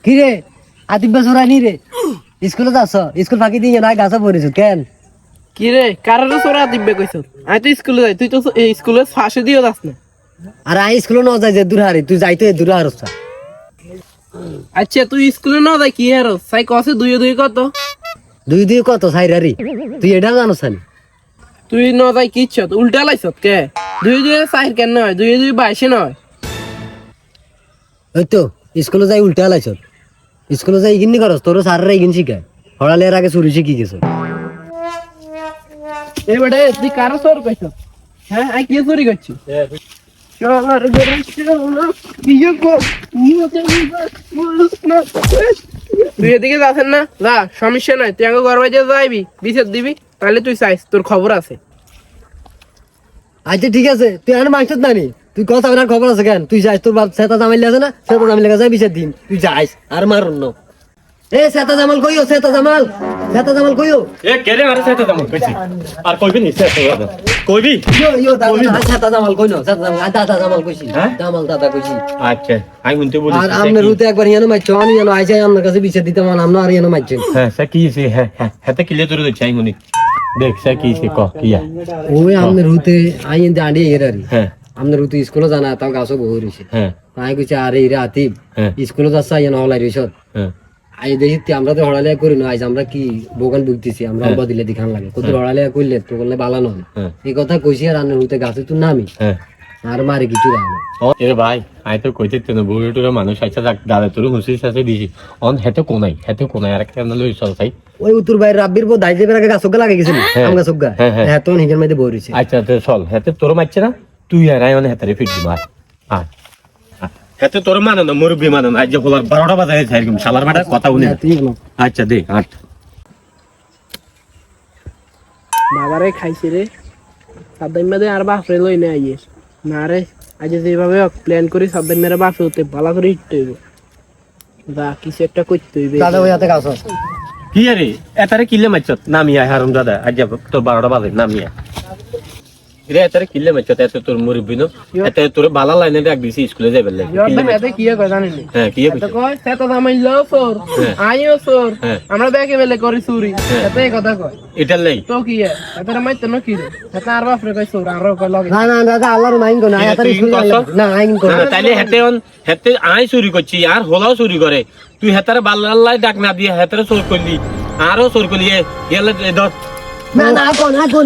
কি রে আতিফ বেসরা নি রে স্কুলে যাস স্কুল ফাঁকি দিয়ে না গাছে পড়েছ কেন কি রে কারোর চোরা দিব্বে কইছ আমি তো স্কুলে যাই তুই তো স্কুলে ফাঁসে দিও যাস না আর আই স্কুলে ন যাই যে দূর হারি তুই যাইতে দূর হারছ আচ্ছা তুই স্কুলে না যাই কি আর সাই কসে দুই দুই কত দুই দুই কত সাইরারি তুই এটা জানোস না তুই না যাই কি ইচ্ছত উল্টা লাইছ কে দুই দুই সাইর কেন নয় দুই দুই 22 নয় ওই তো স্কুলে যাই উল্টা লাইছ স্কুলে যাই ইগিনি করস তোর স্যাররা ইগিন শিখায় পড়ালের আগে চুরি শিখি গেছ এ বেটা তুই কারো চোর কইছ হ্যাঁ আই কি চুরি করছি চলার ঘরে চলো বিয়ে কর তুই এদিকে যাচ্ছেন না যা সমস্যা নাই তুই আগে ঘর বাজে যাইবি বিচার দিবি তাহলে তুই চাইস তোর খবর আছে আচ্ছা ঠিক আছে তুই আর মাংস নানি তুই কথা আপনার খবর আছে কেন তুই যাইস তোর বাপ সেতা জামাইলে আছে না সেতা জামাইলে যাই বিচার দিন তুই যাইস আর মারুন এ সেতা জামাল কইও সেতা জামাল কইও এ কেরে মারে সেটা দাম কইছি আর কইবি নি সেটা কইবি ইয়ো দাদা সেতা জামাল কইনো সেতা জামাল দাদা জামাল কইছি হ্যাঁ? জামাল দাদা কইছি আচ্ছা আমি শুনতে বলি আর আমনের রুতে একবার ইয়ানো মাইছো আমি ইয়ানো আইছাই আমনের কাছে বিচার দিতে মান আমনো আর ইয়ানো মাইছেন হ্যাঁ সে কি সে হ্যাঁ হ্যাঁ হাতে কিলে তোর চাই মনি দেখ সে কি সে ক কিয়া ওই আমনের রুতে আইন দাঁড়ি এরারি হ্যাঁ আমনের রুতে স্কুলে জানা তাও গাছও বহু রইছে হ্যাঁ তাই কইছে আরে ইরা আতিব হ্যাঁ স্কুলে যাচ্ছে ইয়ানো হলাই রইছ হ্যাঁ আই দেখি আমরা তো হড়ালিয়া করি না আইজ আমরা কি বোগান বুঝতেছি আমরা অল্প দিলে দেখান লাগে কত হড়ালিয়া করলে তো করলে বালা নয় হ্যাঁ এই কথা কইছি আর আন্নের রুতে গাছে তুই নামি হ্যাঁ আর মারে কিছু দেয় না ও এরে ভাই আই তো কইতে তো না বুড়োটা মানুষ আইছা দাদা তোর হুসি সাথে দিছি অন হেতে কোনাই আর একটা না লই চল তাই ওই উত্তর বাইরে রাব্বির বো দাইজে বেরাকে গাছগা লাগে গেছিল আম গাছগা হ্যাঁ তো নিজের মধ্যে বই রইছে আচ্ছা তো চল হেতে তোর মারছে না তুই আর আই অন হেতারে ফিট দিবা আয় হেতে তোর মানে না মুরব্বি মানে না আজ যে বলার 12টা বাজে যাই এরকম শালার মাটা কথা উনি ঠিক না আচ্ছা দে আট বাবারে খাইছে রে সাবধান মেরে আর বাপরে লই না আইস না রে আজ যেভাবে প্ল্যান করি সাবধান মেরে বাপরে হতে ভালো করে হিটতে হইব যা কিছু একটা করতে হইবে দাদা ওই হাতে গাছ কি আরে এতারে কিলে মারছত নামিয়া হারুন দাদা আজ যাব তোর 12টা বাজে নামিয়া রে এতারে কিলে মারছত এত তোর মুরব্বি নো এত তোর বালা লাইনে ডাক দিছি স্কুলে যাইবে লাগে জর্দান এতে কি কয় জানেন হ্যাঁ কি এত কয় সেত জামাই লও সোর আইও সোর আমরা ব্যাকে বেলে করি চুরি এতে এই কথা কয় এটার লাই তো কি এত মাইতে ন কি রে এত আর বাপরে কয় সোর আর কয় লগে না না দাদা আল্লাহর মাইন কো না এত স্কুল না আইন কো তাইলে হেতে আই চুরি করছি আর হোলাও চুরি করে তুই হেতারে বাল্লাই ডাক না দিয়ে হেতারে চোর করলি আরো চোর করলি গেলে ধর না না কো